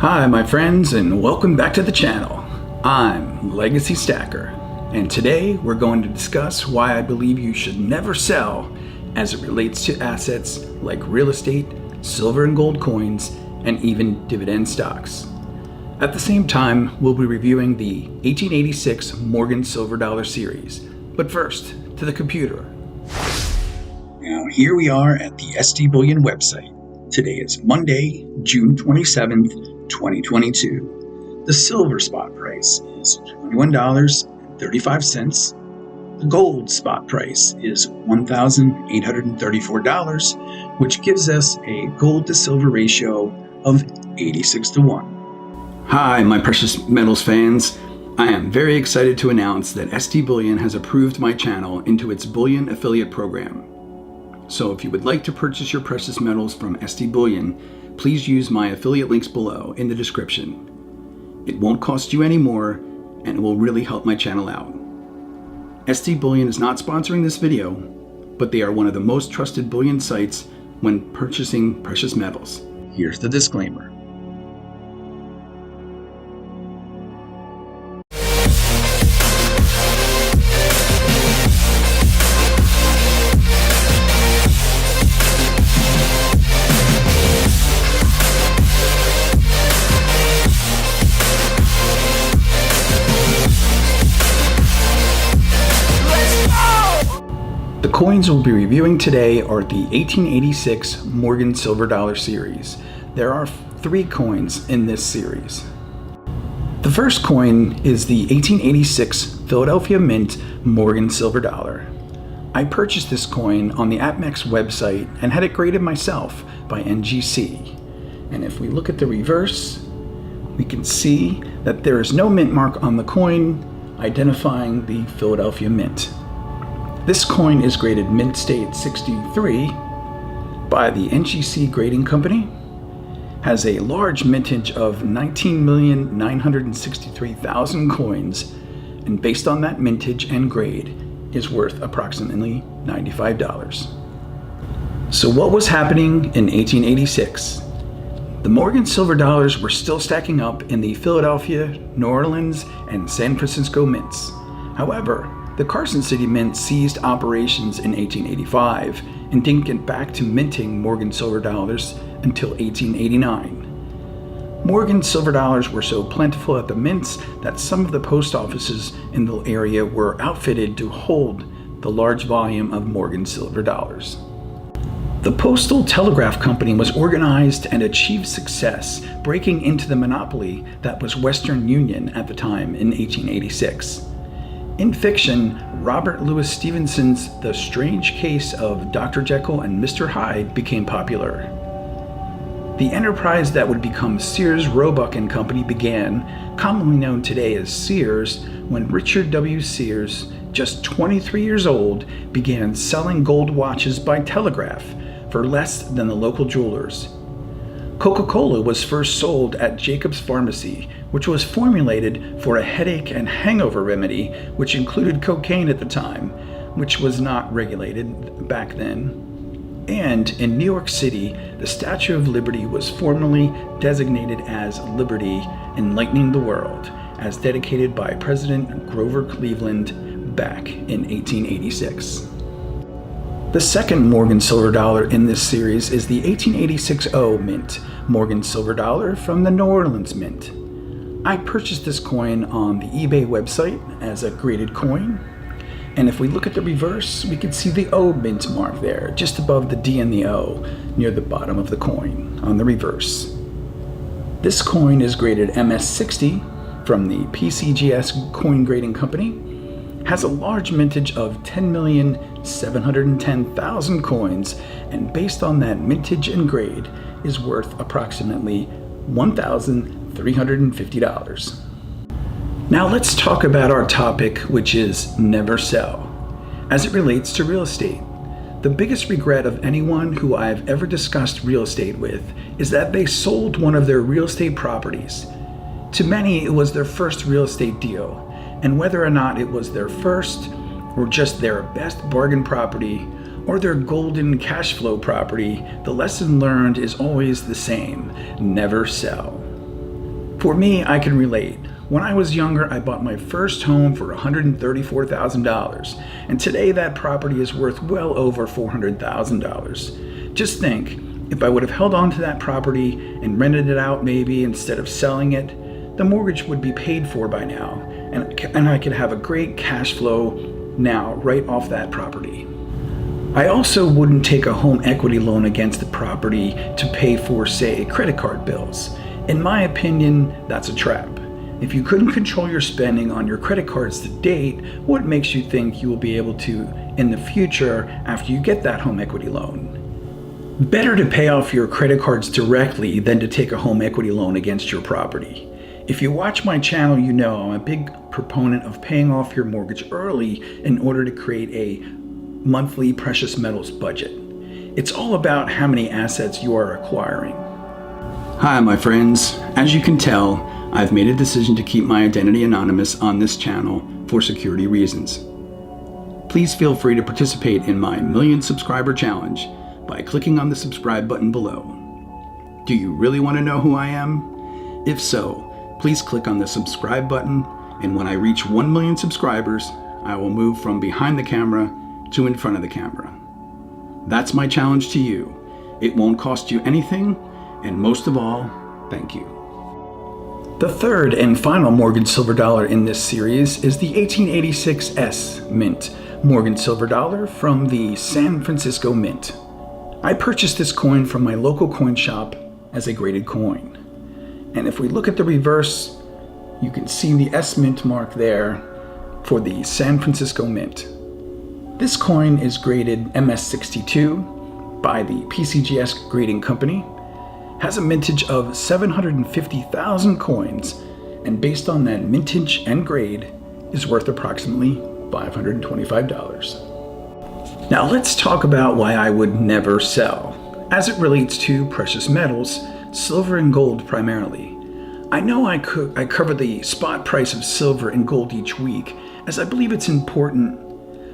Hi my friends, and welcome back to the channel. I'm Legacy Stacker, and today we're going to discuss why I believe you should never sell as it relates to assets like real estate, silver and gold coins, and even dividend stocks. At the same time, we'll be reviewing the 1886 Morgan Silver Dollar series. But first, to the computer. Now here we are at the SD Bullion website. Today is Monday, June 27th, 2022. The silver spot price is $21.35. The gold spot price is $1,834, which gives us a gold to silver ratio of 86:1. Hi my precious metals fans. I am very excited to announce that SD Bullion has approved my channel into its Bullion affiliate program. So if you would like to purchase your precious metals from SD Bullion, please use my affiliate links below in the description. It won't cost you any more, and it will really help my channel out. SD Bullion is not sponsoring this video, but they are one of the most trusted bullion sites when purchasing precious metals. Here's the disclaimer. The coins we'll be reviewing today are the 1886 Morgan Silver Dollar series. There are 3 coins in this series. The first coin is the 1886 Philadelphia Mint Morgan Silver Dollar. I purchased this coin on the APMEX website and had it graded myself by NGC. And if we look at the reverse, we can see that there is no mint mark on the coin identifying the Philadelphia Mint. This coin is graded Mint State 63 by the NGC Grading Company, has a large mintage of 19,963,000 coins, and based on that mintage and grade, is worth approximately $95. So what was happening in 1886? The Morgan Silver Dollars were still stacking up in the Philadelphia, New Orleans, and San Francisco mints. However, the Carson City Mint ceased operations in 1885 and didn't get back to minting Morgan Silver Dollars until 1889. Morgan Silver Dollars were so plentiful at the mints that some of the post offices in the area were outfitted to hold the large volume of Morgan Silver Dollars. The Postal Telegraph Company was organized and achieved success, breaking into the monopoly that was Western Union at the time in 1886. In fiction, Robert Louis Stevenson's The Strange Case of Dr. Jekyll and Mr. Hyde became popular. The enterprise that would become Sears, Roebuck and Company began, commonly known today as Sears, when Richard W. Sears, just 23 years old, began selling gold watches by telegraph for less than the local jewelers. Coca-Cola was first sold at Jacob's Pharmacy, which was formulated for a headache and hangover remedy, which included cocaine at the time, which was not regulated back then. And in New York City, the Statue of Liberty was formally designated as Liberty, Enlightening the World, as dedicated by President Grover Cleveland back in 1886. The second Morgan Silver Dollar in this series is the 1886 O Mint Morgan Silver Dollar from the New Orleans Mint. I purchased this coin on the eBay website as a graded coin, and if we look at the reverse, we can see the O Mint mark there, just above the D and the O, near the bottom of the coin on the reverse. This coin is graded MS60 from the PCGS Coin Grading Company, has a large mintage of 10,710,000 coins, and based on that mintage and grade, is worth approximately $1,350. Now let's talk about our topic, which is never sell. As it relates to real estate, the biggest regret of anyone who I've ever discussed real estate with is that they sold one of their real estate properties. To many, it was their first real estate deal, and whether or not it was their first or just their best bargain property or their golden cash flow property, the lesson learned is always the same: never sell. For me, I can relate. When I was younger, I bought my first home for $134,000, and today that property is worth well over $400,000. Just think, if I would have held on to that property and rented it out maybe instead of selling it, the mortgage would be paid for by now, and I could have a great cash flow now right off that property. I also wouldn't take a home equity loan against the property to pay for, say, credit card bills. In my opinion, that's a trap. If you couldn't control your spending on your credit cards to date, what makes you think you will be able to in the future after you get that home equity loan? Better to pay off your credit cards directly than to take a home equity loan against your property. If you watch my channel, you know I'm a big proponent of paying off your mortgage early in order to create a monthly precious metals budget. It's all about how many assets you are acquiring. Hi, my friends. As you can tell, I've made a decision to keep my identity anonymous on this channel for security reasons. Please feel free to participate in my million subscriber challenge by clicking on the subscribe button below. Do you really want to know who I am? If so, please click on the subscribe button, and when I reach 1 million subscribers, I will move from behind the camera to in front of the camera. That's my challenge to you. It won't cost you anything, and most of all, thank you. The third and final Morgan silver dollar in this series is the 1886 S Mint Morgan silver dollar from the San Francisco Mint. I purchased this coin from my local coin shop as a graded coin. And if we look at the reverse, you can see the S Mint mark there for the San Francisco Mint. This coin is graded MS62 by the PCGS Grading Company, has a mintage of 750,000 coins, and based on that mintage and grade, is worth approximately $525. Now let's talk about why I would never sell, as it relates to precious metals, silver and gold primarily. I know I cover the spot price of silver and gold each week, as I believe it's important,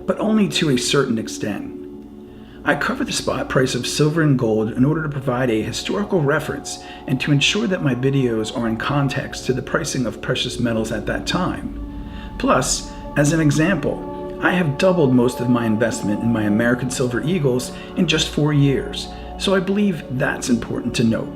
but only to a certain extent. I cover the spot price of silver and gold in order to provide a historical reference and to ensure that my videos are in context to the pricing of precious metals at that time. Plus, as an example, I have doubled most of my investment in my American Silver Eagles in just 4 years, so I believe that's important to note.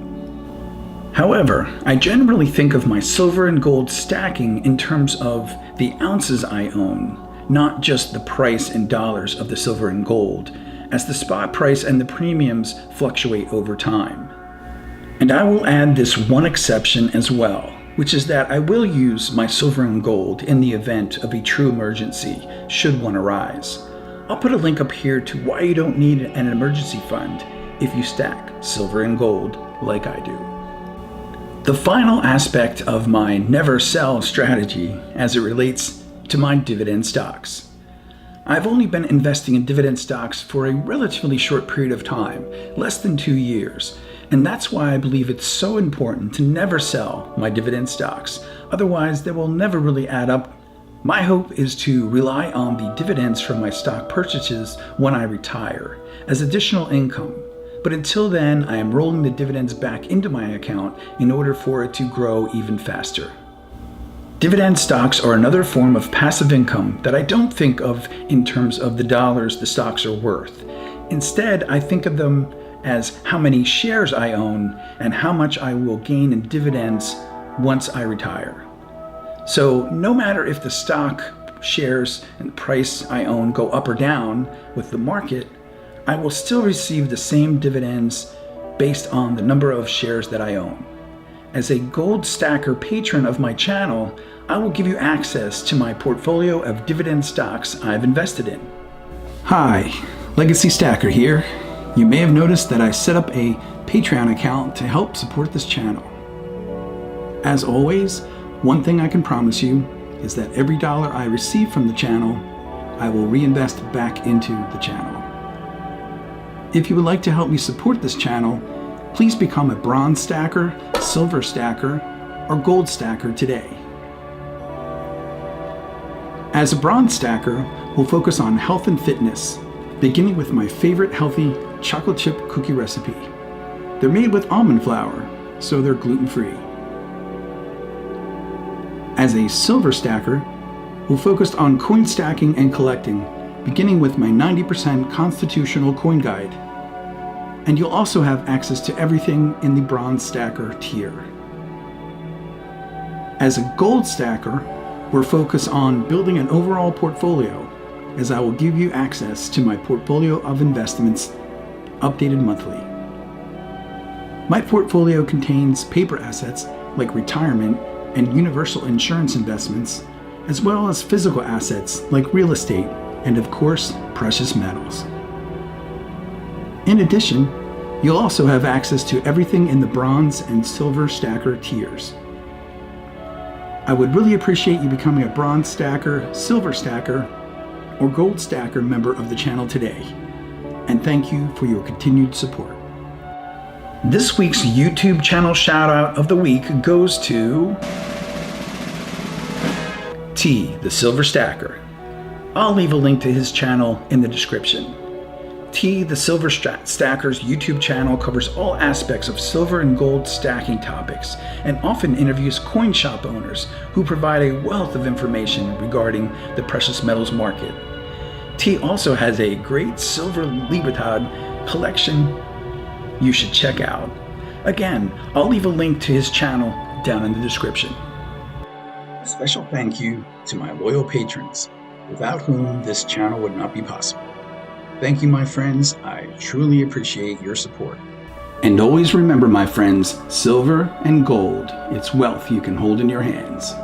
However, I generally think of my silver and gold stacking in terms of the ounces I own, not just the price in dollars of the silver and gold, as the spot price and the premiums fluctuate over time. And I will add this one exception as well, which is that I will use my silver and gold in the event of a true emergency, should one arise. I'll put a link up here to why you don't need an emergency fund if you stack silver and gold like I do. The final aspect of my never sell strategy as it relates to my dividend stocks. I've only been investing in dividend stocks for a relatively short period of time, less than 2 years, and that's why I believe it's so important to never sell my dividend stocks. Otherwise, they will never really add up. My hope is to rely on the dividends from my stock purchases when I retire as additional income. But until then, I am rolling the dividends back into my account in order for it to grow even faster. Dividend stocks are another form of passive income that I don't think of in terms of the dollars the stocks are worth. Instead, I think of them as how many shares I own and how much I will gain in dividends once I retire. So no matter if the stock, shares, and price I own go up or down with the market, I will still receive the same dividends based on the number of shares that I own. As a Gold Stacker patron of my channel, I will give you access to my portfolio of dividend stocks I've invested in. Hi, Legacy Stacker here. You may have noticed that I set up a Patreon account to help support this channel. As always, one thing I can promise you is that every dollar I receive from the channel, I will reinvest back into the channel. If you would like to help me support this channel, please become a Bronze Stacker, Silver Stacker, or Gold Stacker today. As a Bronze Stacker, we'll focus on health and fitness, beginning with my favorite healthy chocolate chip cookie recipe. They're made with almond flour, so they're gluten-free. As a silver stacker, we'll focus on coin stacking and collecting, beginning with my 90% constitutional coin guide. And you'll also have access to everything in the bronze stacker tier. As a gold stacker, we're focused on building an overall portfolio, as I will give you access to my portfolio of investments updated monthly. My portfolio contains paper assets like retirement and universal insurance investments, as well as physical assets like real estate and, of course, precious metals. In addition, you'll also have access to everything in the bronze and silver stacker tiers. I would really appreciate you becoming a bronze stacker, silver stacker, or gold stacker member of the channel today. And thank you for your continued support. This week's YouTube channel shout out of the week goes to T, the Silver Stacker. I'll leave a link to his channel in the description. T, the Silver Stacker's YouTube channel covers all aspects of silver and gold stacking topics and often interviews coin shop owners who provide a wealth of information regarding the precious metals market. T also has a great silver Blvd collection you should check out. Again, I'll leave a link to his channel down in the description. A special thank you to my loyal patrons, without whom this channel would not be possible. Thank you, my friends. I truly appreciate your support. And always remember, my friends, silver and gold, it's wealth you can hold in your hands.